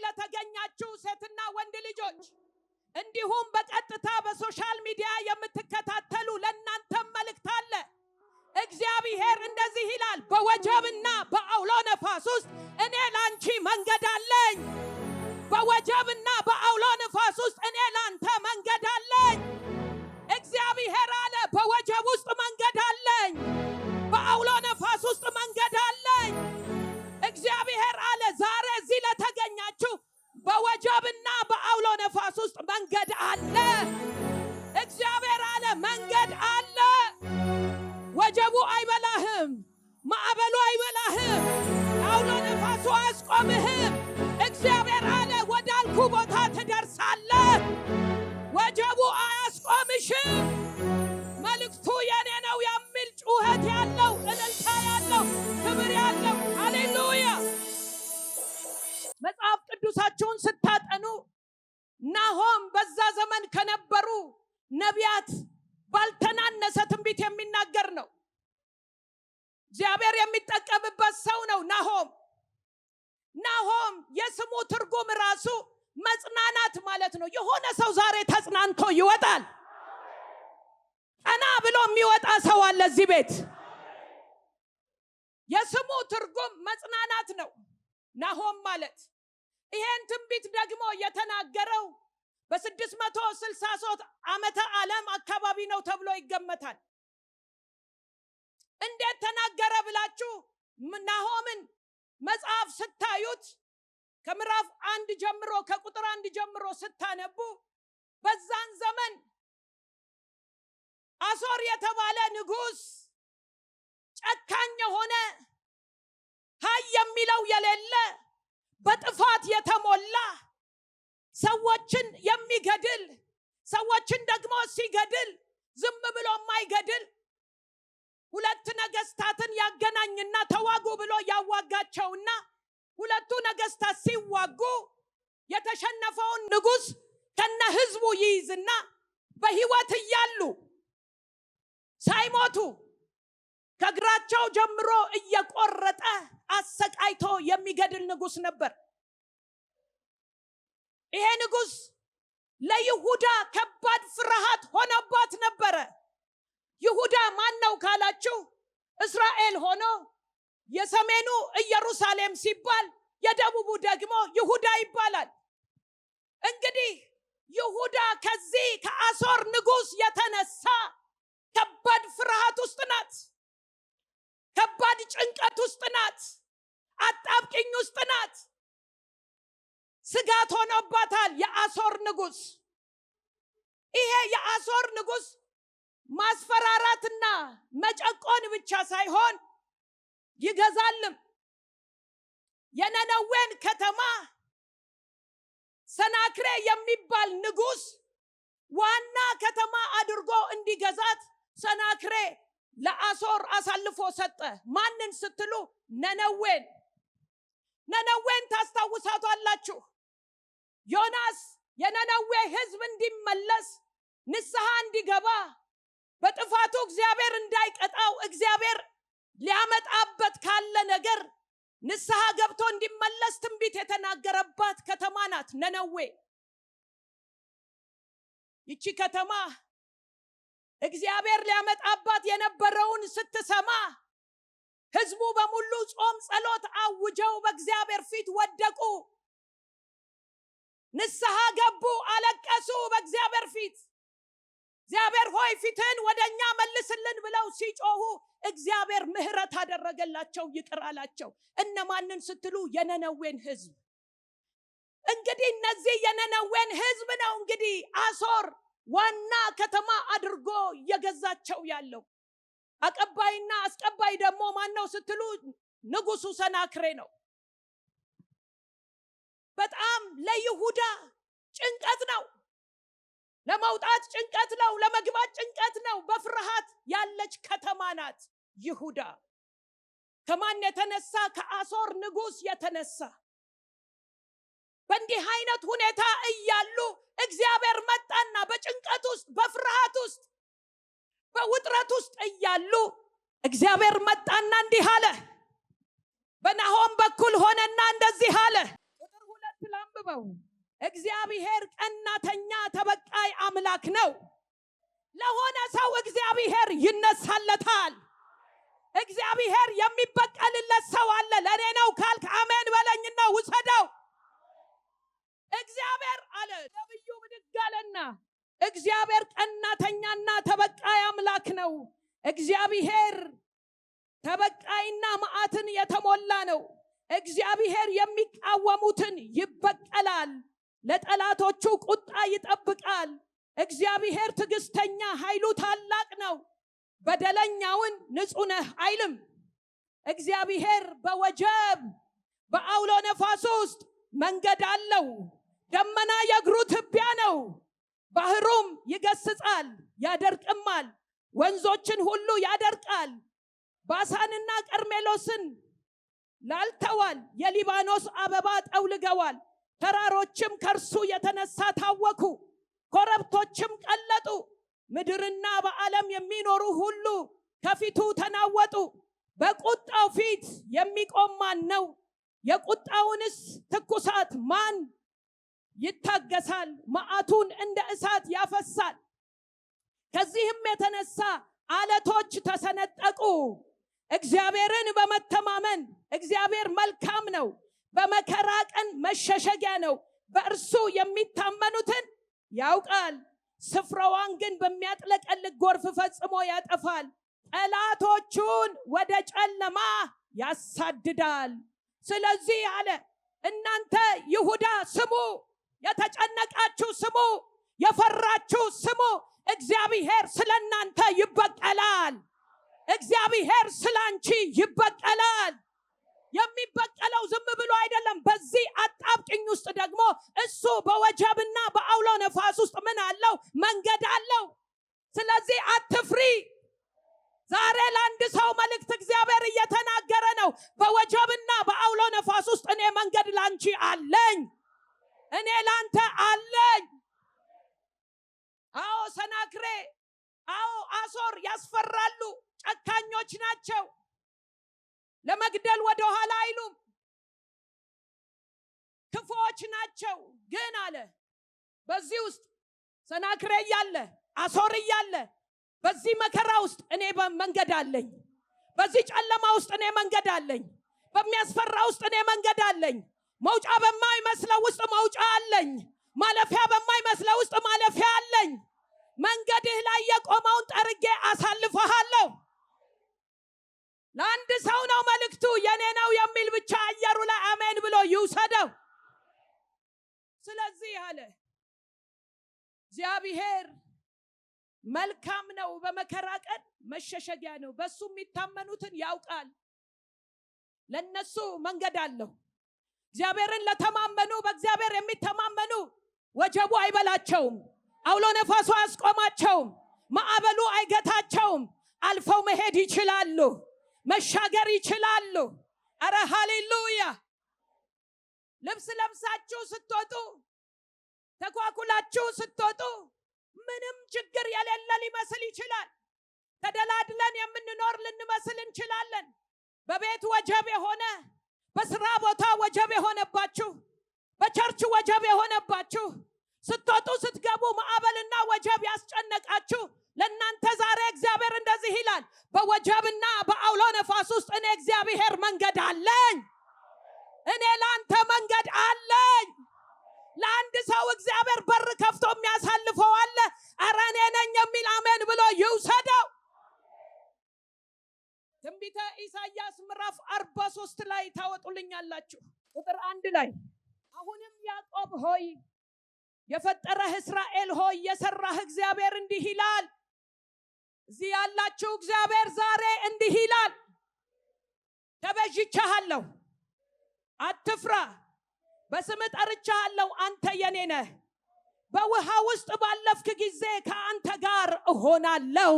ለተገኛችሁ ሴትና ወንድ ልጆች እንዲሁም በቀጥታ በሶሻል ሚዲያ የምትከታተሉ ለእናንተ መልእክት አለ። እግዚአብሔር እንደዚህ ይላል፣ በወጀብና በአውሎ ነፋስ ውስጥ እኔ ላንቺ መንገድ አለኝ። በወጀብና በአውሎ ነፋስ ውስጥ እኔ ላንተ መንገድ አለኝ። እግዚአብሔር አለ፣ በወጀብ ውስጥ መንገድ አለኝ፣ በአውሎ ነፋስ ውስጥ መንገድ አለኝ። እግዚአብሔር አለ፣ ዛሬ እዚህ ለተገኛችሁ በወጀብና በአውሎ ነፋስ ውስጥ መንገድ አለ። እግዚአብሔር አለ፣ መንገድ አለ። ወጀቡ አይበላህም፣ ማዕበሉ አይበላህም፣ አውሎ ነፋሱ አያስቆምህም። እግዚአብሔር አለ፣ ወዳልኩ ቦታ ትደርሳለህ። ወጀቡ አያስቆምሽም። መልእክቱ የኔ ነው የሚል ጩኸት ያለው፣ እልልታ ያለው፣ ክብር ያለው። ሃሌሉያ። መጽሐፍ ቅዱሳችሁን ስታጠኑ ናሆም በዛ ዘመን ከነበሩ ነቢያት ባልተናነሰ ትንቢት የሚናገር ነው። እግዚአብሔር የሚጠቀምበት ሰው ነው ናሆም የስሙ ትርጉም ራሱ መጽናናት ማለት ነው። የሆነ ሰው ዛሬ ተጽናንቶ ይወጣል። ቀና ብሎ የሚወጣ ሰው አለ እዚህ ቤት። የስሙ ትርጉም መጽናናት ነው ናሆም ማለት። ይሄን ትንቢት ደግሞ የተናገረው በ663 ዓመተ ዓለም አካባቢ ነው ተብሎ ይገመታል። እንዴት ተናገረ ብላችሁ ናሆምን መጽሐፍ ስታዩት ከምዕራፍ 1 ጀምሮ ከቁጥር 1 ጀምሮ ስታነቡ በዛን ዘመን አሶር የተባለ ንጉስ ጨካኝ የሆነ ሃይ የሚለው የሌለ በጥፋት የተሞላ ሰዎችን የሚገድል ሰዎችን ደግሞ ሲገድል ዝም ብሎ የማይገድል ሁለት ነገስታትን ያገናኝና ተዋጉ ብሎ ያዋጋቸውና ሁለቱ ነገስታት ሲዋጉ የተሸነፈውን ንጉስ ከነ ህዝቡ ይይዝና በህይወት እያሉ ሳይሞቱ ከግራቸው ጀምሮ እየቆረጠ አሰቃይቶ የሚገድል ንጉስ ነበር። ይሄ ንጉስ ለይሁዳ ከባድ ፍርሃት ሆነባት ነበረ። ይሁዳ ማን ነው ካላችሁ እስራኤል ሆኖ የሰሜኑ ኢየሩሳሌም ሲባል የደቡቡ ደግሞ ይሁዳ ይባላል። እንግዲህ ይሁዳ ከዚህ ከአሶር ንጉስ የተነሳ ከባድ ፍርሃት ውስጥ ናት። ከባድ ጭንቀት ውስጥ ናት። አጣብቂኝ ውስጥ ናት። ስጋት ሆኖባታል የአሶር ንጉስ። ይሄ የአሶር ንጉስ ማስፈራራትና መጨቆን ብቻ ሳይሆን ይገዛልም። የነነዌን ከተማ ሰናክሬ የሚባል ንጉስ ዋና ከተማ አድርጎ እንዲገዛት ሰናክሬ ለአሶር አሳልፎ ሰጠ። ማንን ስትሉ ነነዌን ታስታውሳቷላችሁ። ዮናስ የነነዌ ህዝብ እንዲመለስ ንስሐ እንዲገባ በጥፋቱ እግዚአብሔር እንዳይቀጣው እግዚአብሔር ሊያመጣበት ካለ ነገር ንስሐ ገብቶ እንዲመለስ ትንቢት የተናገረባት ከተማ ናት ነነዌ። ይቺ ከተማ እግዚአብሔር ሊያመጣባት የነበረውን ስትሰማ ህዝቡ በሙሉ ጾም ጸሎት አውጀው በእግዚአብሔር ፊት ወደቁ፣ ንስሐ ገቡ፣ አለቀሱ በእግዚአብሔር ፊት። እግዚአብሔር ሆይ ፊትህን ወደኛ መልስልን ብለው ሲጮሁ እግዚአብሔር ምህረት አደረገላቸው፣ ይቅር አላቸው። እነማንን ስትሉ የነነዌን ህዝብ። እንግዲህ እነዚህ የነነዌን ህዝብ ነው እንግዲህ አሶር ዋና ከተማ አድርጎ የገዛቸው ያለው። አቀባይና አስቀባይ ደግሞ ማን ነው ስትሉ ንጉሱ ሰናክሬ ነው። በጣም ለይሁዳ ጭንቀት ነው። ለመውጣት ጭንቀት ነው፣ ለመግባት ጭንቀት ነው። በፍርሃት ያለች ከተማ ናት ይሁዳ። ከማን የተነሳ? ከአሶር ንጉስ የተነሳ። በእንዲህ አይነት ሁኔታ እያሉ እግዚአብሔር መጣና በጭንቀት ውስጥ በፍርሃት ውስጥ በውጥረት ውስጥ እያሉ እግዚአብሔር መጣና እንዲህ አለ። በናሆም በኩል ሆነና እንደዚህ አለ። ቁጥር 2 ላንብበው። ነው። እግዚአብሔር ቀናተኛ ተበቃይ አምላክ ነው። ለሆነ ሰው እግዚአብሔር ይነሳለታል። እግዚአብሔር የሚበቀልለት ሰው አለ። ለኔ ነው ካልክ አሜን በለኝና ውሰደው። እግዚአብሔር አለ ነብዩ ብድግ አለና እግዚአብሔር ቀናተኛና ተበቃይ አምላክ ነው። እግዚአብሔር ተበቃይና መዓትን የተሞላ ነው። እግዚአብሔር የሚቃወሙትን ይበቀላል፣ ለጠላቶቹ ቁጣ ይጠብቃል። እግዚአብሔር ትዕግስተኛ፣ ኃይሉ ታላቅ ነው። በደለኛውን ንጹሕ ነህ አይልም። እግዚአብሔር በወጀብ በአውሎ ነፋስ ውስጥ መንገድ አለው። ደመና የእግሩ ትቢያ ነው። ባህሩም ይገስጻል ያደርቅማል፣ ወንዞችን ሁሉ ያደርቃል። ባሳንና ቀርሜሎስን ላልተዋል፣ የሊባኖስ አበባ ጠውልገዋል። ተራሮችም ከርሱ የተነሳ ታወኩ፣ ኮረብቶችም ቀለጡ። ምድርና በዓለም የሚኖሩ ሁሉ ከፊቱ ተናወጡ። በቁጣው ፊት የሚቆም ማን ነው? የቁጣውንስ ትኩሳት ማን ይታገሳል? መዓቱን እንደ እሳት ያፈሳል። ከዚህም የተነሳ አለቶች ተሰነጠቁ። እግዚአብሔርን በመተማመን እግዚአብሔር መልካም ነው፣ በመከራ ቀን መሸሸጊያ ነው። በእርሱ የሚታመኑትን ያውቃል፣ ስፍራዋን ግን በሚያጥለቀልቅ ጎርፍ ፈጽሞ ያጠፋል። ጠላቶቹን ወደ ጨለማ ያሳድዳል። ስለዚህ አለ እናንተ ይሁዳ ስሙ፣ የተጨነቃችሁ ስሙ፣ የፈራችሁ ስሙ። እግዚአብሔር ስለናንተ ይበቀላል። እግዚአብሔር ስላንቺ ይበቀላል። የሚበቀለው ዝም ብሎ አይደለም። በዚህ አጣብቅኝ ውስጥ ደግሞ እሱ በወጀብና በአውሎ ነፋስ ውስጥ ምን አለው? መንገድ አለው። ስለዚህ አትፍሪ። ዛሬ ለአንድ ሰው መልእክት እግዚአብሔር እየተናገረ ነው። በወጀብና በአውሎ ነፋስ ውስጥ እኔ መንገድ ላንቺ አለኝ፣ እኔ ላንተ አለኝ። አዎ ሰናክሬ፣ አዎ አሶር ያስፈራሉ፣ ጨካኞች ናቸው። ለመግደል ወደ ኋላ አይሉም፣ ክፉዎች ናቸው። ግን አለ በዚህ ውስጥ ሰናክሬ እያለ አሶር እያለ በዚህ መከራ ውስጥ እኔ መንገድ አለኝ። በዚህ ጨለማ ውስጥ እኔ መንገድ አለኝ። በሚያስፈራ ውስጥ እኔ መንገድ አለኝ። መውጫ በማይመስለው ውስጥ መውጫ አለኝ። ማለፊያ በማይመስለው ውስጥ ማለፊያ አለኝ። መንገድህ ላይ የቆመውን ጠርጌ አሳልፈሃለሁ። ለአንድ ሰው ነው መልእክቱ፣ የኔ ነው የሚል ብቻ አየሩ ላይ አሜን ብሎ ይውሰደው። ስለዚህ አለ እግዚአብሔር መልካም ነው፣ በመከራ ቀን መሸሸጊያ ነው። በሱ የሚታመኑትን ያውቃል። ለነሱ መንገድ አለው። እግዚአብሔርን ለተማመኑ፣ በእግዚአብሔር የሚተማመኑ ወጀቡ አይበላቸውም፣ አውሎ ነፋሱ አያስቆማቸውም፣ ማዕበሉ አይገታቸውም። አልፈው መሄድ ይችላሉ፣ መሻገር ይችላሉ። አረ ሃሌሉያ! ልብስ ለብሳችሁ ስትወጡ፣ ተኳኩላችሁ ስትወጡ ምንም ችግር የሌለ ሊመስል ይችላል። ተደላድለን የምንኖር ልንመስል እንችላለን። በቤት ወጀብ የሆነ፣ በስራ ቦታ ወጀብ የሆነባችሁ፣ በቸርች ወጀብ የሆነባችሁ፣ ስትወጡ ስትገቡ ማዕበልና ወጀብ ያስጨነቃችሁ ለእናንተ ዛሬ እግዚአብሔር እንደዚህ ይላል፣ በወጀብና በአውሎ ነፋስ ውስጥ እኔ እግዚአብሔር መንገድ አለኝ። እኔ ለአንተ መንገድ አለኝ። ለአንድ ሰው እግዚአብሔር በር ከፍቶ የሚያሳልፈው አለ። ኧረ እኔ ነኝ የሚል አሜን ብሎ ይውሰደው። ትንቢተ ኢሳይያስ ምዕራፍ 43 ላይ ታወጡልኛላችሁ። ቁጥር 1 ላይ አሁንም ያዕቆብ ሆይ፣ የፈጠረህ እስራኤል ሆይ፣ የሰራህ እግዚአብሔር እንዲህ ይላል። እዚህ ያላችሁ እግዚአብሔር ዛሬ እንዲህ ይላል፣ ተቤዥቼሃለሁ፣ አትፍራ፣ በስም ጠርቼሃለሁ፣ አንተ የኔ ነህ። በውሃ ውስጥ ባለፍክ ጊዜ ከአንተ ጋር እሆናለሁ።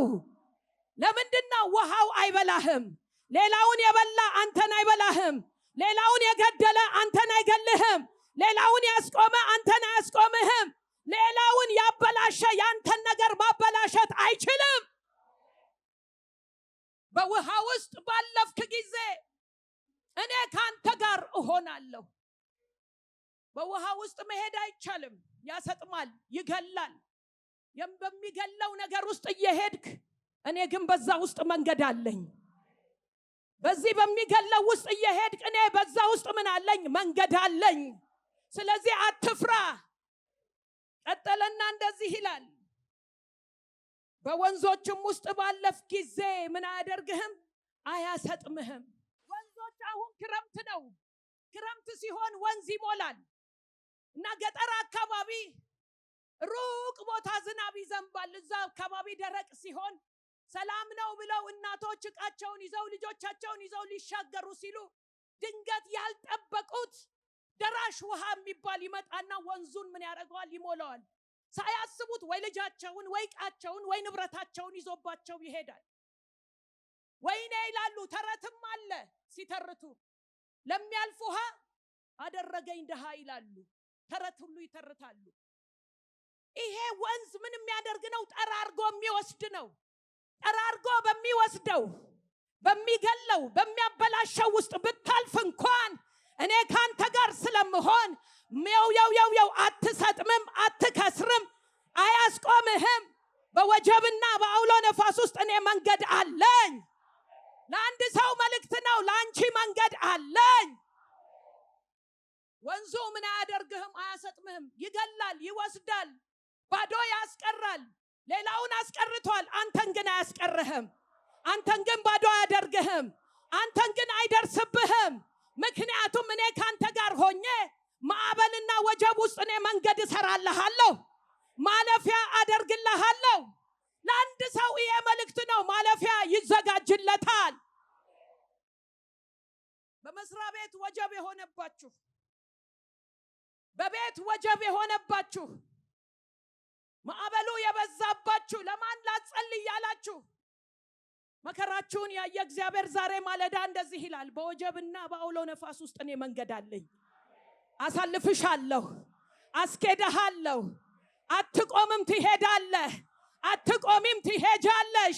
ለምንድነው? ውሃው አይበላህም። ሌላውን የበላ አንተን አይበላህም። ሌላውን የገደለ አንተን አይገልህም። ሌላውን ያስቆመ አንተን አያስቆምህም። ሌላውን ያበላሸ ያንተን ነገር ማበላሸት አይችልም። በውሃ ውስጥ ባለፍክ ጊዜ እኔ ካንተ ጋር እሆናለሁ። በውሃ ውስጥ መሄድ አይቻልም። ያሰጥማል፣ ይገላል። በሚገለው ነገር ውስጥ እየሄድክ እኔ ግን በዛ ውስጥ መንገድ አለኝ። በዚህ በሚገለው ውስጥ እየሄድክ እኔ በዛ ውስጥ ምን አለኝ? መንገድ አለኝ። ስለዚህ አትፍራ። ቀጠለና እንደዚህ ይላል፣ በወንዞችም ውስጥ ባለፍ ጊዜ ምን አያደርግህም? አያሰጥምህም። ወንዞች አሁን ክረምት ነው። ክረምት ሲሆን ወንዝ ይሞላል እና ገጠር አካባቢ ሩቅ ቦታ ዝናብ ይዘንባል። እዛ አካባቢ ደረቅ ሲሆን ሰላም ነው ብለው እናቶች ዕቃቸውን ይዘው ልጆቻቸውን ይዘው ሊሻገሩ ሲሉ ድንገት ያልጠበቁት ደራሽ ውሃ የሚባል ይመጣና ወንዙን ምን ያደርገዋል? ይሞላዋል። ሳያስቡት ወይ ልጃቸውን ወይ ዕቃቸውን ወይ ንብረታቸውን ይዞባቸው ይሄዳል። ወይኔ ይላሉ። ተረትም አለ ሲተርቱ፣ ለሚያልፍ ውሃ አደረገኝ ድሃ ይላሉ። ተረት ሁሉ ይተርታሉ። ይሄ ወንዝ ምን የሚያደርግ ነው? ጠራርጎ የሚወስድ ነው። ጠራርጎ በሚወስደው በሚገለው በሚያበላሸው ውስጥ ብታልፍ እንኳን እኔ ካንተ ጋር ስለምሆን ያው አትሰጥምም፣ አትከስርም፣ አያስቆምህም። በወጀብና በአውሎ ነፋስ ውስጥ እኔ መንገድ አለኝ። ለአንድ ሰው መልእክት ነው። ለአንቺ መንገድ አለኝ። ወንዙ ምን አያደርግህም? አያሰጥምህም። ይገላል፣ ይወስዳል፣ ባዶ ያስቀራል። ሌላውን አስቀርቷል፣ አንተን ግን አያስቀርህም። አንተን ግን ባዶ አያደርግህም። አንተን ግን አይደርስብህም። ምክንያቱም እኔ ካንተ ጋር ሆኜ ማዕበልና ወጀብ ውስጥ እኔ መንገድ እሰራልሃለሁ፣ ማለፊያ አደርግልሃለሁ። ለአንድ ሰው ይሄ መልእክት ነው። ማለፊያ ይዘጋጅለታል። በመስሪያ ቤት ወጀብ የሆነባችሁ፣ በቤት ወጀብ የሆነባችሁ፣ ማዕበሉ የበዛባችሁ፣ ለማን ላጸልይ ያላችሁ መከራችሁን ያየ እግዚአብሔር ዛሬ ማለዳ እንደዚህ ይላል፣ በወጀብና በአውሎ ነፋስ ውስጥ እኔ መንገድ አለኝ። አሳልፍሻለሁ፣ አስኬድሃለሁ። አትቆምም፣ ትሄዳለህ። አትቆሚም፣ ትሄጃለሽ።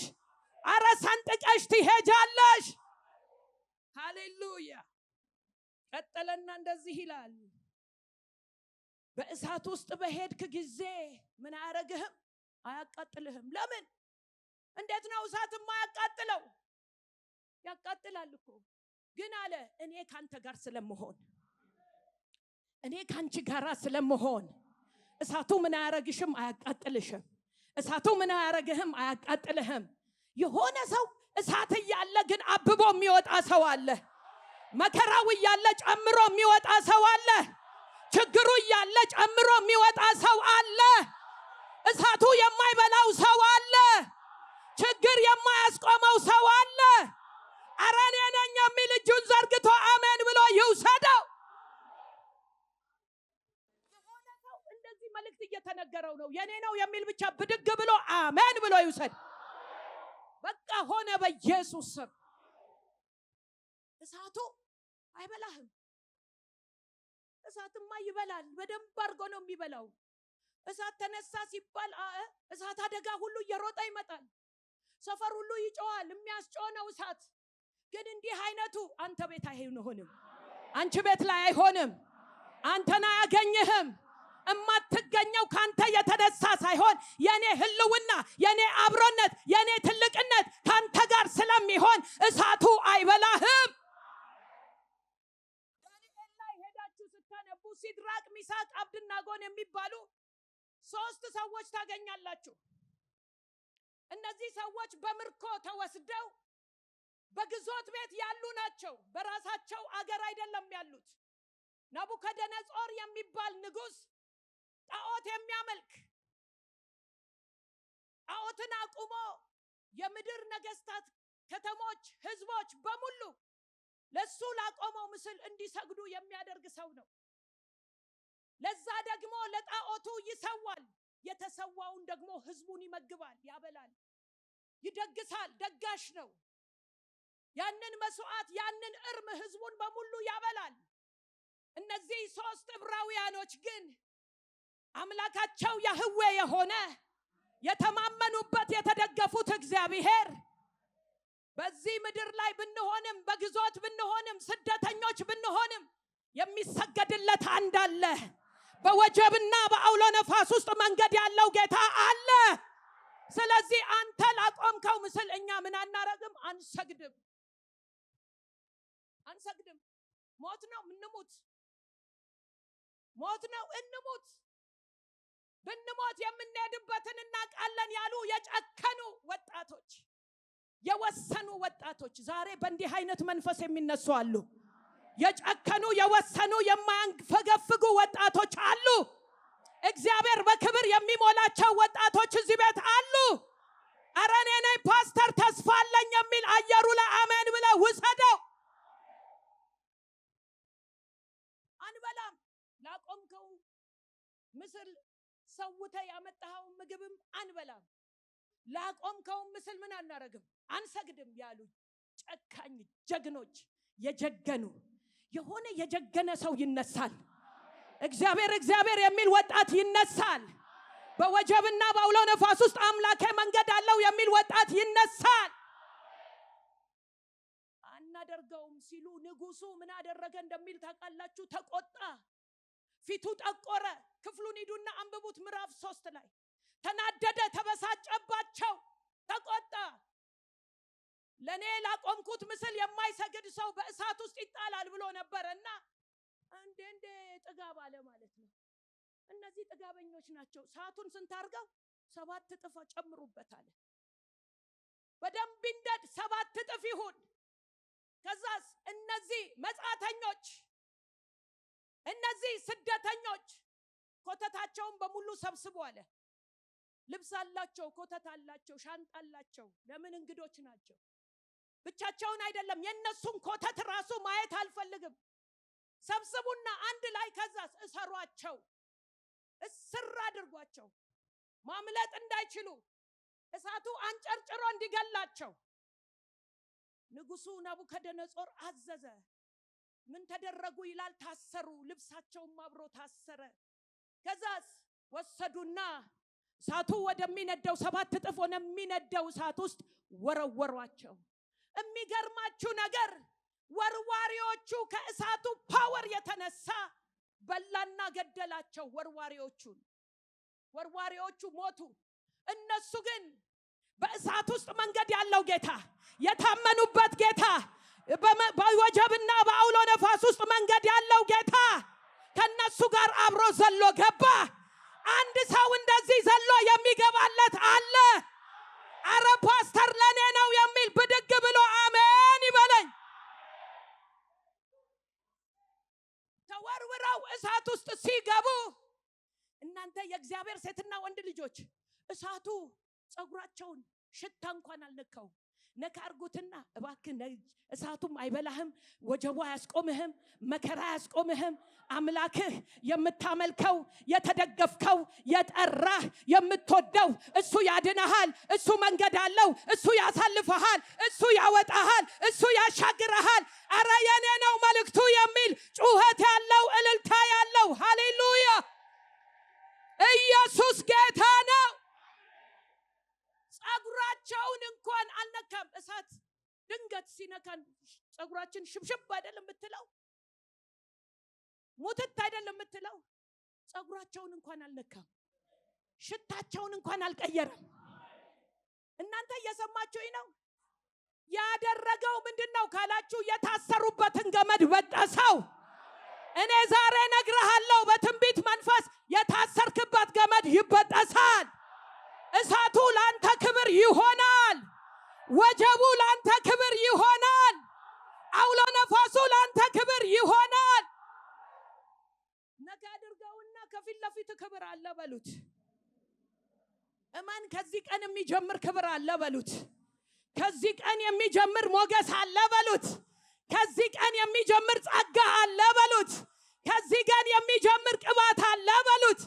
አረ ሰንጥቀሽ ትሄጃለሽ። ሃሌሉያ። ቀጠለና እንደዚህ ይላል፣ በእሳት ውስጥ በሄድክ ጊዜ ምን አያረግህም? አያቃጥልህም። ለምን? እንዴት ነው እሳት የማያቃጥለው? ያቃጥላል እኮ። ግን አለ እኔ ካንተ ጋር ስለምሆን፣ እኔ ካንቺ ጋር ስለምሆን እሳቱ ምን አያረግሽም? አያቃጥልሽም። እሳቱ ምን አያረግህም? አያቃጥልህም። የሆነ ሰው እሳት እያለ ግን አብቦ የሚወጣ ሰው አለ። መከራው እያለ ጨምሮ የሚወጣ ሰው አለ። ችግሩ እያለ ጨምሮ የሚወጣ ሰው አለ። እሳቱ የማይበላው ሰው አለ። ችግር የማያስቆመው ሰው አለ። ኧረ እኔ ነኝ የሚል እጁን ዘርግቶ አሜን ብሎ ይውሰደው። የሆነ ሰው እንደዚህ መልእክት እየተነገረው ነው፣ የኔ ነው የሚል ብቻ ብድግ ብሎ አሜን ብሎ ይውሰድ። በቃ ሆነ በኢየሱስ ስም። እሳቱ አይበላህም። እሳትማ ይበላል። በደንብ አድርጎ ነው የሚበላው። እሳት ተነሳ ሲባል እሳት አደጋ ሁሉ እየሮጠ ይመጣል። ሰፈር ሁሉ ይጮሃል። የሚያስጮህ ነው እሳት። ግን እንዲህ አይነቱ አንተ ቤት አይሆንም፣ አንቺ ቤት ላይ አይሆንም፣ አንተን አያገኝህም። እማትገኘው ካንተ የተነሳ ሳይሆን የኔ ህልውና፣ የኔ አብሮነት፣ የኔ ትልቅነት ካንተ ጋር ስለሚሆን እሳቱ አይበላህም። ዳንኤል ላይ ሄዳችሁ ስታነቡ ሲድራቅ፣ ሚሳቅ፣ አብድናጎን የሚባሉ 3 ሰዎች ታገኛላችሁ። እነዚህ ሰዎች በምርኮ ተወስደው በግዞት ቤት ያሉ ናቸው። በራሳቸው አገር አይደለም ያሉት። ናቡከደነጾር የሚባል ንጉስ ጣዖት የሚያመልክ፣ ጣዖትን አቁሞ የምድር ነገስታት፣ ከተሞች፣ ህዝቦች በሙሉ ለሱ ላቆመው ምስል እንዲሰግዱ የሚያደርግ ሰው ነው። ለዛ ደግሞ ለጣዖቱ ይሰዋል። የተሰዋውን ደግሞ ህዝቡን ይመግባል፣ ያበላል፣ ይደግሳል። ደጋሽ ነው። ያንን መስዋዕት፣ ያንን እርም ህዝቡን በሙሉ ያበላል። እነዚህ 3 ዕብራውያኖች ግን አምላካቸው ያህዌ የሆነ የተማመኑበት የተደገፉት እግዚአብሔር በዚህ ምድር ላይ ብንሆንም፣ በግዞት ብንሆንም፣ ስደተኞች ብንሆንም የሚሰገድለት አንድ አለ። አለ። በወጀብና በአውሎ ነፋስ ውስጥ መንገድ ያለው ጌታ አለ። ስለዚህ አንተ ላቆምከው ምስል እኛ ምን አናረግም? አንሰግድም። ሞት ነው እንሙት፣ ሞት ነው እንሙት። ብንሞት የምንሄድበትን እናውቃለን ያሉ የጨከኑ ወጣቶች፣ የወሰኑ ወጣቶች ዛሬ በእንዲህ አይነት መንፈስ የሚነሱ አሉ። የጨከኑ የወሰኑ የማያንፈገፍጉ ወጣቶች አሉ። እግዚአብሔር በክብር የሚሞላቸው ወጣቶች እዚህ ቤት አሉ። ኧረ እኔ ነኝ ፓስተር ተስፋ አለኝ የሚል አየሩ ላይ አሜን ብለህ ውሰደው። አንበላም። ላቆምከው ምስል ሰውተ ያመጣኸው ምግብም አንበላም። ላቆምከው ምስል ምን አናረግም? አንሰግድም ያሉ ጨካኝ ጀግኖች፣ የጀገኑ የሆነ የጀገነ ሰው ይነሳል። እግዚአብሔር የሚል ወጣት ይነሳል። በወጀብና በአውሎ ነፋስ ውስጥ አምላኬ መንገድ አለው የሚል ወጣት ይነሳል። አናደርገውም ሲሉ ንጉሱ ምን አደረገ እንደሚል ታውቃላችሁ? ተቆጣ፣ ፊቱ ጠቆረ። ክፍሉን ሂዱና አንብቡት። ምዕራፍ 3 ላይ ተናደደ፣ ተበሳጨባቸው፣ ተቆጣ። ለኔ ላቆምኩት ምስል የማይሰግድ ሰው በእሳት ውስጥ ይጣላል ብሎ ነበርና እንደ ጥጋብ አለ ማለት ነው። እነዚህ ጥጋበኞች ናቸው። ሰዓቱን ስንት አድርገው 7 እጥፍ ጨምሩበታል። በደንብ እንደድ 7 እጥፍ ይሁን። ከዛስ እነዚህ መጻተኞች፣ እነዚህ ስደተኞች ኮተታቸውን በሙሉ ሰብስቡ አለ። ልብስ አላቸው፣ ኮተት አላቸው፣ ሻንጣ አላቸው። ለምን? እንግዶች ናቸው። ብቻቸውን አይደለም። የነሱን ኮተት ራሱ ማየት አልፈልግም። ሰብስቡና አንድ ላይ ከዛስ እሰሯቸው፣ እስር አድርጓቸው፣ ማምለጥ እንዳይችሉ እሳቱ አንጨርጭሮ እንዲገላቸው ንጉሱ ናቡከደነጾር አዘዘ። ምን ተደረጉ ይላል? ታሰሩ። ልብሳቸውም አብሮ ታሰረ። ከዛስ ወሰዱና እሳቱ ወደሚነደው 7 እጥፍ ወደሚነደው እሳት ውስጥ ወረወሯቸው። የሚገርማችሁ ነገር ወርዋሪዎቹ ከእሳቱ ፓወር የተነሳ በላና ገደላቸው። ወርዋሪዎቹ ሞቱ። እነሱ ግን በእሳት ውስጥ መንገድ ያለው ጌታ፣ የታመኑበት ጌታ፣ በወጀብና በአውሎ ነፋስ ውስጥ መንገድ ያለው ጌታ ከነሱ ጋር አብሮ ዘሎ ገባ። አንድ ሰው እንደዚህ ዘሎ የሚገባለት አለ። አረ ፓስተር ለኔ ነው የሚል ብድግ ብሎ አሜን ይበለኝ። ተወርውረው እሳት ውስጥ ሲገቡ እናንተ የእግዚአብሔር ሴትና ወንድ ልጆች እሳቱ ጸጉራቸውን ሽታ እንኳን አልነካው። ነካ አርጉትና እባክህ እሳቱም አይበላህም፣ ወጀቡ አያስቆምህም፣ መከራ አያስቆምህም። አምላክህ የምታመልከው የተደገፍከው የጠራህ የምትወደው እሱ ያድነሃል፣ እሱ መንገድ አለው፣ እሱ ያሳልፈሃል፣ እሱ ያወጣሃል፣ እሱ ያሻግረሃል። አረ የኔ ነው መልእክቱ የሚል ጩኸት ያለው እልልታ ያለው ሃሌሉያ! ኢየሱስ ጌታ ነው። ጸጉራቸውን እንኳን አልነካም። እሳት ድንገት ሲነካን ጸጉራችን ሽብሽብ አይደለም የምትለው? ሙትት አይደለም የምትለው? ጸጉራቸውን እንኳን አልነካም። ሽታቸውን እንኳን አልቀየረም። እናንተ እየሰማችሁኝ ነው? ያደረገው ምንድነው ካላችሁ የታሰሩበትን ገመድ በጠሰው። እኔ ዛሬ ነግርሃለሁ፣ በትንቢት መንፈስ የታሰርክበት ገመድ ይበጠሳል። እሳቱ ላንተ ክብር ይሆናል። ወጀቡ ላንተ ክብር ይሆናል። አውሎ ነፋሱ ላንተ ክብር ይሆናል። ነገ አድርገውና ከፊት ለፊት ክብር አለ በሉት። እማን ከዚህ ቀን የሚጀምር ክብር አለ በሉት። ከዚህ ቀን የሚጀምር ሞገስ አለ በሉት። ከዚህ ቀን የሚጀምር ጸጋ አለ በሉት። ከዚህ ቀን የሚጀምር ቅባት አለ በሉት።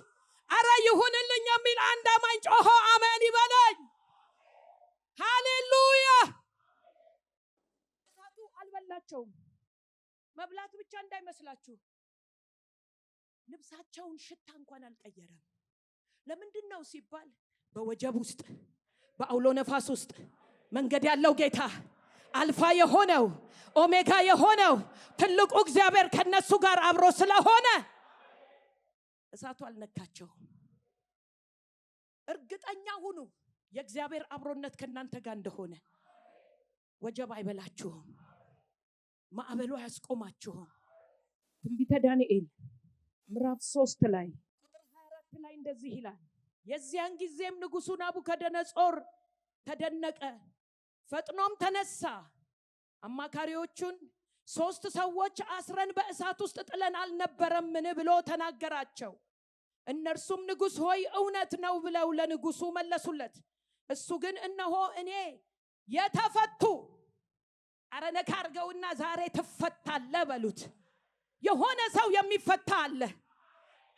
አረ ይሁንልኝ የሚል አንድ አማኝ ጮሆ አሜን ይበለኝ። ሃሌሉያ! እሳቱ አልበላቸውም። መብላት ብቻ እንዳይመስላችሁ፣ ልብሳቸውን ሽታ እንኳን አልቀየረም። ለምንድን ነው ሲባል በወጀብ ውስጥ በአውሎ ነፋስ ውስጥ መንገድ ያለው ጌታ፣ አልፋ የሆነው ኦሜጋ የሆነው ትልቁ እግዚአብሔር ከነሱ ጋር አብሮ ስለሆነ እሳቱ አልነካቸውም። እርግጠኛ ሁኑ የእግዚአብሔር አብሮነት ከናንተ ጋር እንደሆነ። ወጀብ አይበላችሁም፣ ማዕበሉ አያስቆማችሁም። ትንቢተ ዳንኤል ምዕራፍ 3 ላይ ቁጥር 24 ላይ እንደዚህ ይላል፣ የዚያን ጊዜም ንጉሡ ናቡከደነጾር ተደነቀ፣ ፈጥኖም ተነሳ፣ አማካሪዎቹን 3 ሰዎች አስረን በእሳት ውስጥ ጥለን አልነበረምን ብሎ ተናገራቸው። እነርሱም ንጉሥ ሆይ እውነት ነው ብለው ለንጉሡ መለሱለት። እሱ ግን እነሆ እኔ የተፈቱ አረነካ አርገውና ዛሬ ትፈታለህ በሉት። የሆነ ሰው የሚፈታ አለ።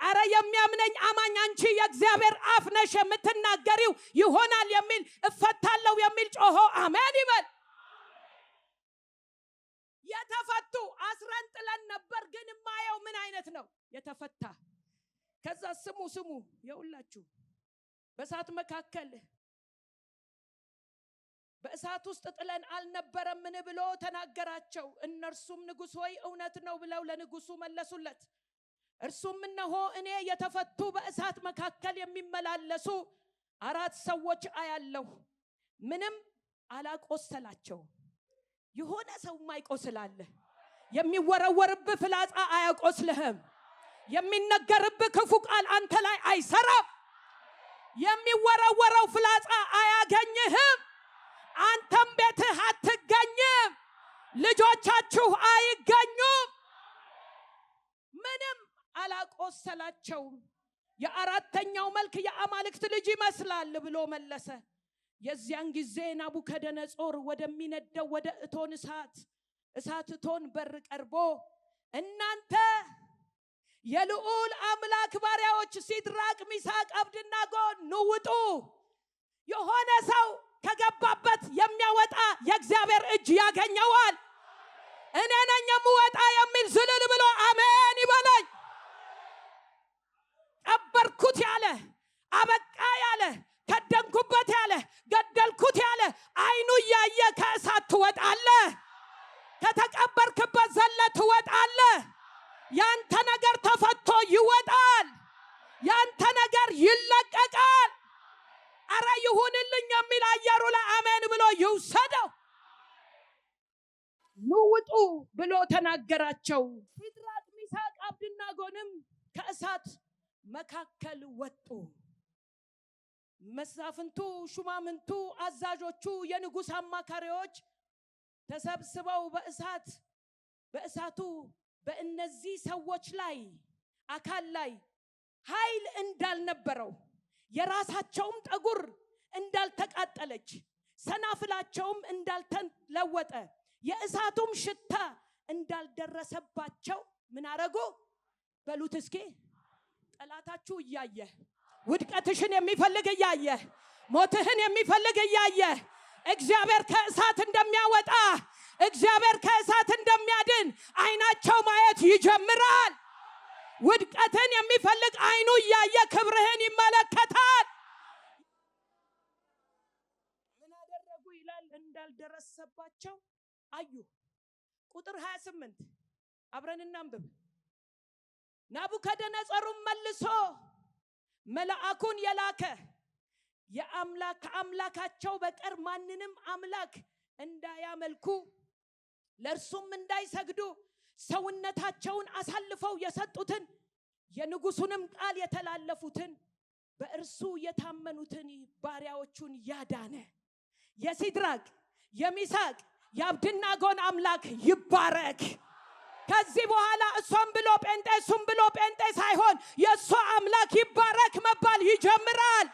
አረ የሚያምነኝ አማኝ አንቺ የእግዚአብሔር አፍ ነሽ፣ የምትናገሪው ይሆናል የሚል እፈታለሁ የሚል ጮሆ አሜን ይበል። የተፈቱ አስረን ጥለን ነበር፣ ግን ማየው ምን አይነት ነው የተፈታ። ከዛ ስሙ የሁላችሁ በእሳት መካከል በእሳት ውስጥ ጥለን አልነበረምን ብሎ ተናገራቸው። እነርሱም ንጉሥ ሆይ እውነት ነው ብለው ለንጉሡ መለሱለት። እርሱም እነሆ እኔ የተፈቱ በእሳት መካከል የሚመላለሱ 4 ሰዎች አያለሁ፣ ምንም አላቆሰላቸው። የሆነ ሰው ማይቆስላለ። የሚወረወርብህ ፍላጻ አያቆስልህም። የሚነገርብህ ክፉ ቃል አንተ ላይ አይሰራም። የሚወረወረው ፍላጻ አያገኝህም። አንተም ቤትህ አትገኝም። ልጆቻችሁ አይገኙም። ምንም አላቆሰላቸውም። የአራተኛው መልክ የአማልክት ልጅ ይመስላል ብሎ መለሰ። የዚያን ጊዜ ናቡከደነጾር ወደሚነደው ወደ እቶን እሳት እቶን በር ቀርቦ እናንተ የልዑል አምላክ ባሪያዎች ሲድራቅ ሚሳቅ አብደናጎ ኑ ውጡ። የሆነ ሰው ከገባበት የሚያወጣ የእግዚአብሔር እጅ ያገኘዋል። እኔ ነኝ የምወጣ የሚል ዝልል ብሎ አሜን ይበለኝ። ቀበርኩት ያለ፣ አበቃ ያለ፣ ከደንኩበት ያለ፣ ገደልኩት ያለ አይኑ እያየ ከእሳት ትወጣለህ። ከተቀበርክበት ዘለ ትወጣለህ። ያንተ ነገር ተፈቶ ይወጣል። ያንተ ነገር ይለቀቃል። አረ ይሁንልኝ የሚል አየሩ ላይ አሜን ብሎ ይውሰደው። ኑ ውጡ ብሎ ተናገራቸው። ሲድራቅ ሚሳቅ አብደናጎንም ከእሳት መካከል ወጡ። መሳፍንቱ፣ ሹማምንቱ፣ አዛዦቹ፣ የንጉሥ አማካሪዎች ተሰብስበው በእሳቱ በእነዚህ ሰዎች ላይ አካል ላይ ኃይል እንዳልነበረው፣ የራሳቸውም ጠጉር እንዳልተቃጠለች፣ ሰናፍላቸውም እንዳልተለወጠ፣ የእሳቱም ሽታ እንዳልደረሰባቸው ምን አረጉ? በሉት እስኪ። ጠላታችሁ እያየ፣ ውድቀትሽን የሚፈልግ እያየ፣ ሞትህን የሚፈልግ እያየ እግዚአብሔር ከእሳት እንደሚያወጣ፣ እግዚአብሔር ከእሳት እንደሚያድን አይናቸው ማየት ይጀምራል። ውድቀትን የሚፈልግ አይኑ እያየ ክብርህን ይመለከታል። ምን አደረጉ ይላል? እንዳልደረሰባቸው አዩ። ቁጥር 28 አብረን እናንብብ። ናቡከደነጾርም መልሶ መልአኩን የላከ ከአምላካቸው በቀር ማንንም አምላክ እንዳያመልኩ ለእርሱም እንዳይሰግዱ ሰውነታቸውን አሳልፈው የሰጡትን የንጉሡንም ቃል የተላለፉትን በእርሱ የታመኑትን ባሪያዎቹን ያዳነ የሲድራቅ የሚሳቅ የአብደናጎን አምላክ ይባረክ። ከዚህ በኋላ እሷም ብሎ ጴንጤ እሱም ብሎ ጴንጤ ሳይሆን የእሱ አምላክ ይባረክ መባል ይጀምራል።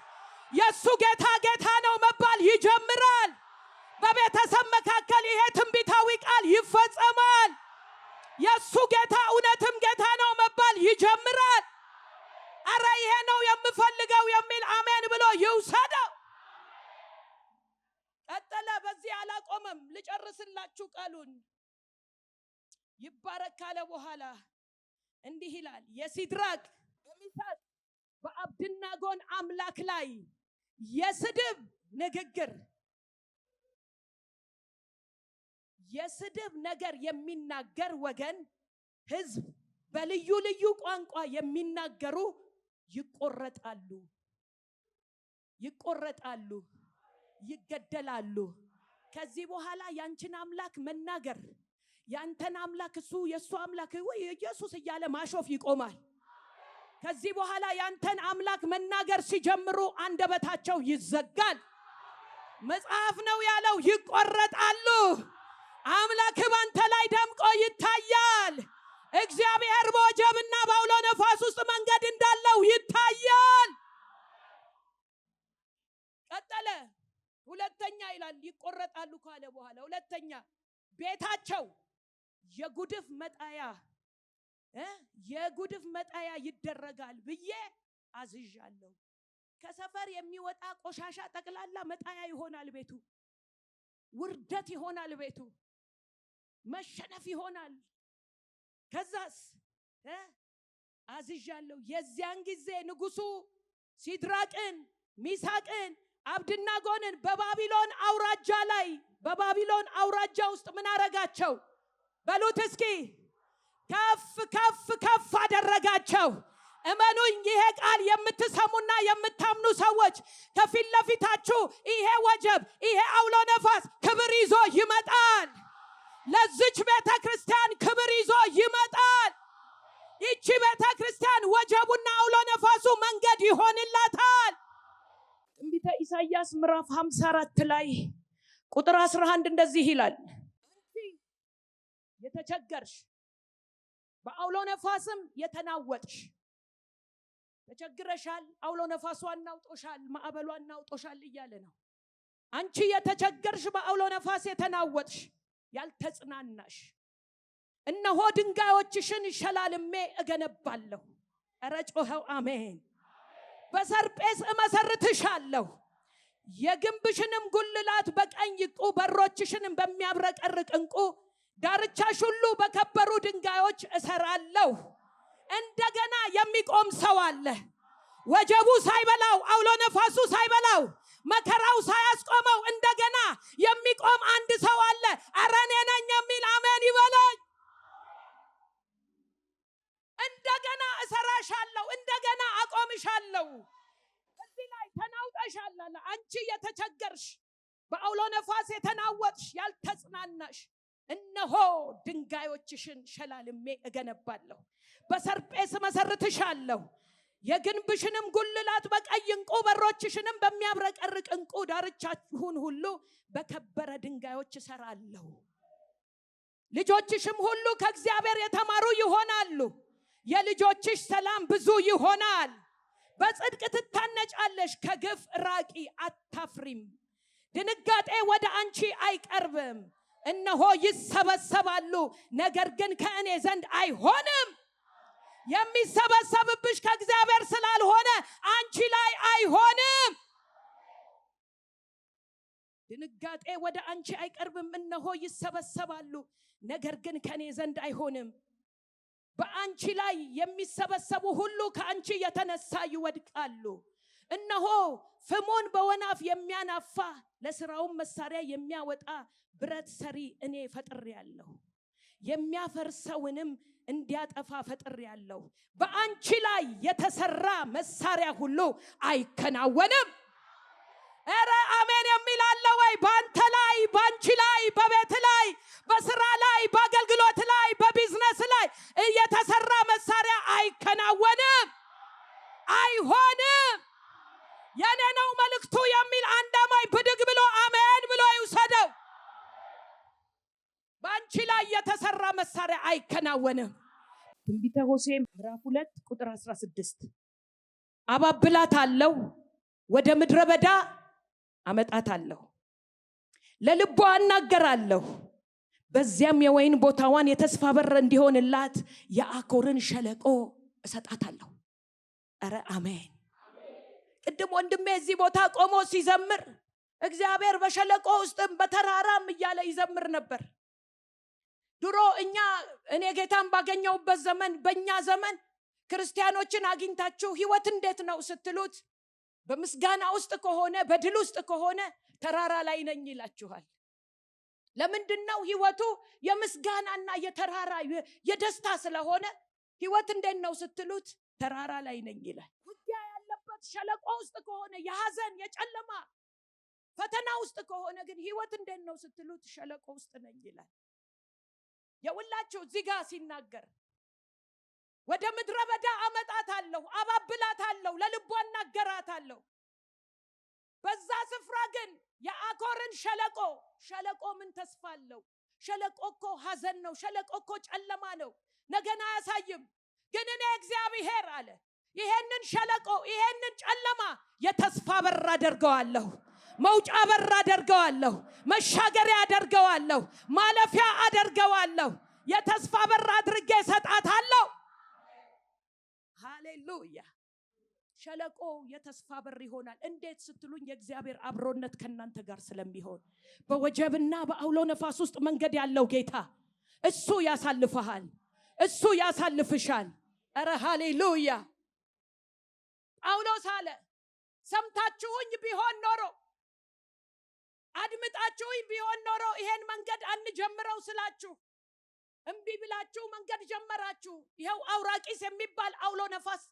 የእሱ ጌታ ጌታ ነው መባል ይጀምራል። በቤተሰብ መካከል ይሄ ትንቢታዊ ቃል ይፈጸማል። የእሱ ጌታ እውነትም ጌታ ነው መባል ይጀምራል። አረ ይሄ ነው የምፈልገው የሚል አሜን ብሎ ይውሰደው። ቀጠለ። በዚህ አላቆመም። ልጨርስላችሁ ቃሉን። ይባረክ ካለ በኋላ እንዲህ ይላል፣ የሲድራቅ የሚሳቅ በአብደናጎን አምላክ ላይ የስድብ ነገር የሚናገር ወገን፣ ህዝብ፣ በልዩ ልዩ ቋንቋ የሚናገሩ ይቆረጣሉ፣ ይቆረጣሉ፣ ይገደላሉ። ከዚህ በኋላ ያንቺን አምላክ መናገር፣ ያንተን አምላክ እሱ የሱ አምላክ ወይ ኢየሱስ እያለ ማሾፍ ይቆማል። ከዚህ በኋላ ያንተን አምላክ መናገር ሲጀምሩ አንደበታቸው ይዘጋል። መጽሐፍ ነው ያለው ይቆረጣሉ። አምላክ ባንተ ላይ ደምቆ ይታያል። እግዚአብሔር በወጀብና በአውሎ ነፋስ ውስጥ መንገድ እንዳለው ይታያል። ቀጠለ። ሁለተኛ ይላል ይቆረጣሉ ካለ በኋላ ሁለተኛ ቤታቸው የጉድፍ መጣያ ይደረጋል ብዬ አዝዣለሁ። ከሰፈር የሚወጣ ቆሻሻ ጠቅላላ መጣያ ይሆናል ቤቱ። ውርደት ይሆናል ቤቱ። መሸነፍ ይሆናል። ከዛስ አዝዣለሁ። የዚያን ጊዜ ንጉሱ ሲድራቅን ሚሳቅን አብድናጎንን በባቢሎን አውራጃ ውስጥ ምን አረጋቸው? በሉት እስኪ ከፍ አደረጋቸው። እመኑኝ፣ ይሄ ቃል የምትሰሙና የምታምኑ ሰዎች ከፊት ለፊታችሁ ይሄ ወጀብ፣ ይሄ አውሎ ነፋስ ክብር ይዞ ይመጣል። ለዚች ቤተ ክርስቲያን ክብር ይዞ ይመጣል። ይቺ ቤተ ክርስቲያን ወጀቡና አውሎ ነፋሱ መንገድ ይሆንላታል። ትንቢተ ኢሳይያስ ምዕራፍ 54 ላይ ቁጥር 11 እንደዚህ ይላል። የተቸገርሽ በአውሎ ነፋስም የተናወጥሽ ተቸግረሻል። አውሎ ነፋሱ አናውጦሻል፣ ማዕበሉ አናውጦሻል እያለ ነው። አንቺ የተቸገርሽ በአውሎ ነፋስ የተናወጥሽ ያልተጽናናሽ፣ እነሆ ድንጋዮችሽን ሸላልሜ እገነባለሁ። ኧረ ጮኸው አሜን። በሰርጴስ እመሰርትሻለሁ፣ የግንብሽንም ጉልላት በቀኝ ዕንቁ፣ በሮችሽንም በሚያብረቀርቅ ዕንቁ፣ ዳርቻሽ ሁሉ በከበሩ ድንጋዮች እሰራለሁ። እንደገና የሚቆም ሰው አለ። ወጀቡ ሳይበላው፣ አውሎ ነፋሱ ሳይበላው፣ መከራው ሳያስቆመው እንደገና የሚቆም አንድ ሰው አለ። ኧረ እኔ ነኝ የሚል አሜን ይበለኝ። እንደገና እሰራሻለሁ፣ እንደገና አቆምሻለሁ። እዚህ ላይ ተናውጠሻል አለ። አንቺ የተቸገርሽ በአውሎ ነፋስ የተናወጥሽ ያልተጽናናሽ፣ እነሆ ድንጋዮችሽን ሸላልሜ እገነባለሁ፣ በሰርጴስ መሰርትሻለሁ፣ የግንብሽንም ጉልላት በቀይ ዕንቁ፣ በሮችሽንም በሚያብረቀርቅ ዕንቁ፣ ዳርቻችሁን ሁሉ በከበረ ድንጋዮች እሰራለሁ። ልጆችሽም ሁሉ ከእግዚአብሔር የተማሩ ይሆናሉ። የልጆችሽ ሰላም ብዙ ይሆናል። በጽድቅ ትታነጫለሽ፣ ከግፍ ራቂ አታፍሪም። ድንጋጤ ወደ አንቺ አይቀርብም። እነሆ ይሰበሰባሉ፣ ነገር ግን ከእኔ ዘንድ አይሆንም። የሚሰበሰብብሽ ከእግዚአብሔር ስላልሆነ አንቺ ላይ አይሆንም። ድንጋጤ ወደ አንቺ አይቀርብም። እነሆ ይሰበሰባሉ፣ ነገር ግን ከእኔ ዘንድ አይሆንም። በአንቺ ላይ የሚሰበሰቡ ሁሉ ከአንቺ የተነሳ ይወድቃሉ። እነሆ ፍሙን በወናፍ የሚያናፋ ለስራውም መሳሪያ የሚያወጣ ብረት ሰሪ እኔ ፈጥሬያለሁ፣ የሚያፈርሰውንም እንዲያጠፋ ፈጥሬያለሁ። በአንቺ ላይ የተሰራ መሳሪያ ሁሉ አይከናወንም። ኧረ አሜን የሚል አለ ወይ? በአንተ ላይ፣ በአንቺ ላይ፣ በቤት ላይ፣ በስራ ላይ፣ በአገልግሎት ላይ፣ በቢዝነስ ላይ የተሰራ መሳሪያ አይከናወንም፣ አይሆንም። የኔ ነው መልእክቱ የሚል አንድ አማኝ ብድግ ብሎ አሜን ብሎ ይውሰደው። በአንቺ ላይ የተሰራ መሳሪያ አይከናወንም። ትንቢተ ሆሴዕ ምዕራፍ 2 ቁጥር 16 አባብላታለሁ፣ ወደ ምድረ በዳ አመጣታለሁ፣ ለልቧ እናገራለሁ፣ በዚያም የወይን ቦታዋን የተስፋ በር እንዲሆንላት የአኮርን ሸለቆ እሰጣታለሁ። ኧረ አሜን። ቅድም ወንድሜ እዚህ ቦታ ቆሞ ሲዘምር እግዚአብሔር በሸለቆ ውስጥም በተራራም እያለ ይዘምር ነበር። ድሮ እኔ ጌታን ባገኘውበት ዘመን፣ በእኛ ዘመን ክርስቲያኖችን አግኝታችሁ ህይወት እንዴት ነው ስትሉት በምስጋና ውስጥ ከሆነ በድል ውስጥ ከሆነ ተራራ ላይ ነኝ ይላችኋል። ለምንድነው? ህይወቱ የምስጋናና የተራራ የደስታ ስለሆነ ህይወት እንዴት ነው ስትሉት ተራራ ላይ ነኝ ይላል። ሸለቆ ውስጥ ከሆነ የሐዘን የጨለማ ፈተና ውስጥ ከሆነ ግን ህይወት እንዴት ነው ስትሉት ሸለቆ ውስጥ ነኝ ይላል። የውላችሁ እዚህ ጋር ሲናገር ወደ ምድረ በዳ አመጣታለሁ፣ አባብላታለሁ፣ ለልቧ እናገራታለሁ። በዛ ስፍራ ግን የአኮርን ሸለቆ ምን ተስፋ አለው? ሸለቆ እኮ ሐዘን ነው። ሸለቆ እኮ ጨለማ ነው። ነገን አያሳይም። ግን እኔ እግዚአብሔር አለ ይሄንን ሸለቆ ይሄንን ጨለማ የተስፋ በር አደርገዋለሁ፣ መውጫ በር አደርገዋለሁ፣ መሻገሪያ አደርገዋለሁ፣ ማለፊያ አደርገዋለሁ፣ የተስፋ በር አድርጌ ሰጣታለሁ። ሃሌሉያ። ሸለቆ የተስፋ በር ይሆናል። እንዴት ስትሉኝ የእግዚአብሔር አብሮነት ከናንተ ጋር ስለሚሆን በወጀብና በአውሎ ነፋስ ውስጥ መንገድ ያለው ጌታ እሱ ያሳልፈሃል፣ እሱ ያሳልፍሻል። አረ ሃሌሉያ። ጳውሎስ አለ ሰምታችሁኝ ቢሆን ኖሮ አድምጣችሁኝ ቢሆን ኖሮ ይሄን መንገድ አንጀምረው ስላችሁ እምቢ ብላችሁ መንገድ ጀመራችሁ። ይሄው አውራቂስ የሚባል አውሎ ነፋስ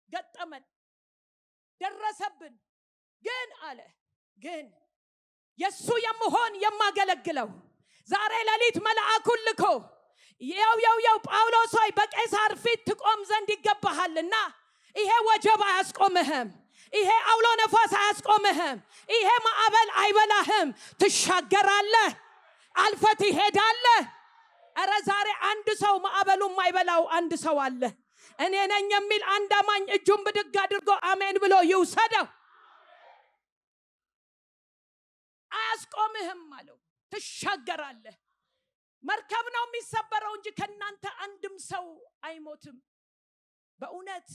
ገጠመን፣ ደረሰብን። ግን አለ ግን የሱ የምሆን የማገለግለው ዛሬ ሌሊት መልአኩን ልኮ ያው ጳውሎስ ሆይ በቄሳር ፊት ትቆም ዘንድ ይገባሃልና ይሄ ወጀብ አያስቆምህም፣ ይሄ አውሎ ነፋስ አያስቆምህም፣ ይሄ ማዕበል አይበላህም፣ ትሻገራለህ፣ አልፈት ትሄዳለህ። አረ ዛሬ አንድ ሰው ማዕበሉ የማይበላው አንድ ሰው አለ። እኔ ነኝ የሚል አንድ አማኝ እጁን ብድግ አድርጎ አሜን ብሎ ይውሰደው። አያስቆምህም አለው፣ ትሻገራለህ። መርከብ ነው የሚሰበረው እንጂ ከናንተ አንድም ሰው አይሞትም። በእውነት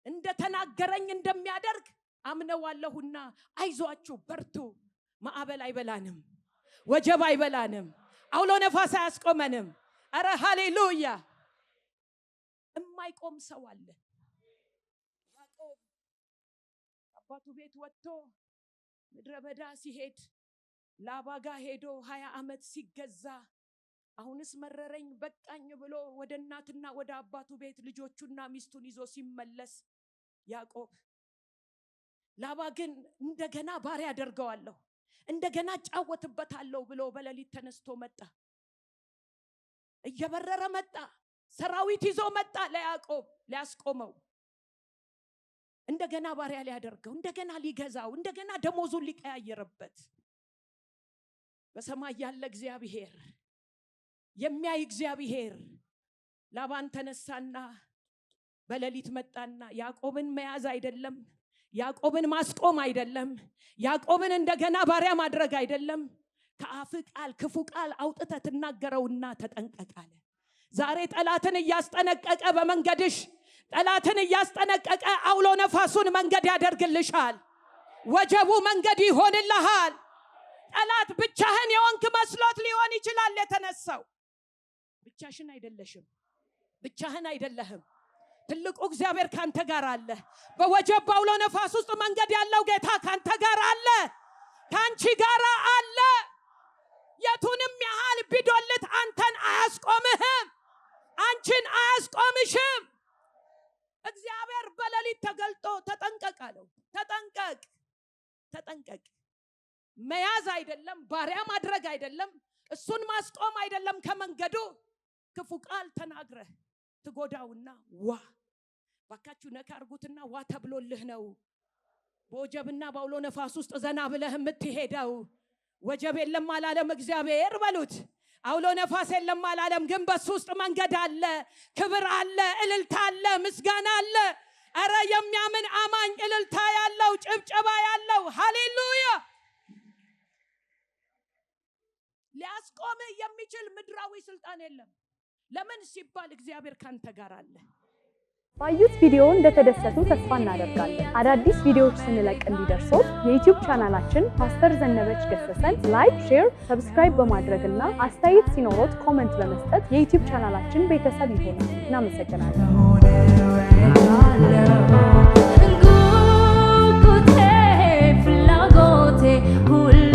እንደተናገረኝ እንደሚያደርግ አምነዋለሁና አይዟችሁ በርቱ። ማዕበል አይበላንም፣ ወጀብ አይበላንም፣ አውሎ ነፋስ አያስቆመንም። አረ ሃሌሉያ። የማይቆም ሰው አለ። ያዕቆብ አባቱ ቤት ወጥቶ ምድረ በዳ ሲሄድ ላባ ጋር ሄዶ 20 ዓመት ሲገዛ አሁንስ መረረኝ በቃኝ ብሎ ወደ እናትና ወደ አባቱ ቤት ልጆቹና ሚስቱን ይዞ ሲመለስ ያዕቆብ ላባ ግን እንደገና ባሪያ አደርገዋለሁ፣ እንደገና ጫወትበታለሁ ብሎ በሌሊት ተነስቶ መጣ። እየበረረ መጣ። ሰራዊት ይዞ መጣ ለያዕቆብ ሊያስቆመው፣ እንደገና ባሪያ ሊያደርገው፣ እንደገና ሊገዛው፣ እንደገና ደሞዙን ሊቀያየርበት። በሰማይ ያለ እግዚአብሔር የሚያይ እግዚአብሔር ላባን ተነሳና በሌሊት መጣና ያዕቆብን መያዝ አይደለም፣ ያዕቆብን ማስቆም አይደለም፣ ያዕቆብን እንደገና ባሪያ ማድረግ አይደለም፣ ከአፍ ቃል ክፉ ቃል አውጥተህ ትናገረውና ተጠንቀቃለ። ዛሬ ጠላትን እያስጠነቀቀ በመንገድሽ ጠላትን እያስጠነቀቀ አውሎ ነፋሱን መንገድ ያደርግልሻል፣ ወጀቡ መንገድ ይሆንልሃል። ጠላት ብቻህን የሆንክ መስሎት ሊሆን ይችላል የተነሳው። ብቻሽን አይደለሽም፣ ብቻህን አይደለህም። ትልቁ እግዚአብሔር ካንተ ጋር አለ። በወጀብ አውሎ ነፋስ ውስጥ መንገድ ያለው ጌታ ካንተ ጋር አለ፣ ካንቺ ጋር አለ። የቱንም ያህል ቢዶልት አንተን አያስቆምህም፣ አንቺን አያስቆምሽም። እግዚአብሔር በሌሊት ተገልጦ ተጠንቀቅ አለው። ተጠንቀቅ። መያዝ አይደለም፣ ባሪያ ማድረግ አይደለም፣ እሱን ማስቆም አይደለም። ከመንገዱ ክፉ ቃል ተናግረህ ትጎዳውና ዋ ባካችሁ ነካ አርጉትና ዋ ተብሎልህ ነው በወጀብና በአውሎ ነፋስ ውስጥ ዘና ብለህ የምትሄደው። ወጀብ የለም አላለም እግዚአብሔር በሉት፣ አውሎ ነፋስ የለም አላለም። ግን በሱ ውስጥ መንገድ አለ፣ ክብር አለ፣ እልልታ አለ፣ ምስጋና አለ። አረ የሚያምን አማኝ እልልታ ያለው ጭብጨባ ያለው ሃሌሉያ። ሊያስቆምህ የሚችል ምድራዊ ስልጣን የለም። ለምን ሲባል እግዚአብሔር ካንተ ጋር አለ። ባዩት ቪዲዮ እንደተደሰቱ ተስፋ እናደርጋለን። አዳዲስ ቪዲዮዎች ስንለቅ እንዲደርሶት የዩቲዩብ ቻናላችን ፓስተር ዘነበች ገሰሰን ላይክ፣ ሼር፣ ሰብስክራይብ በማድረግና አስተያየት ሲኖሮት ኮሜንት በመስጠት የዩቲዩብ ቻናላችን ቤተሰብ ይሁኑ። እናመሰግናለን። ፍላጎቴ ሁሉ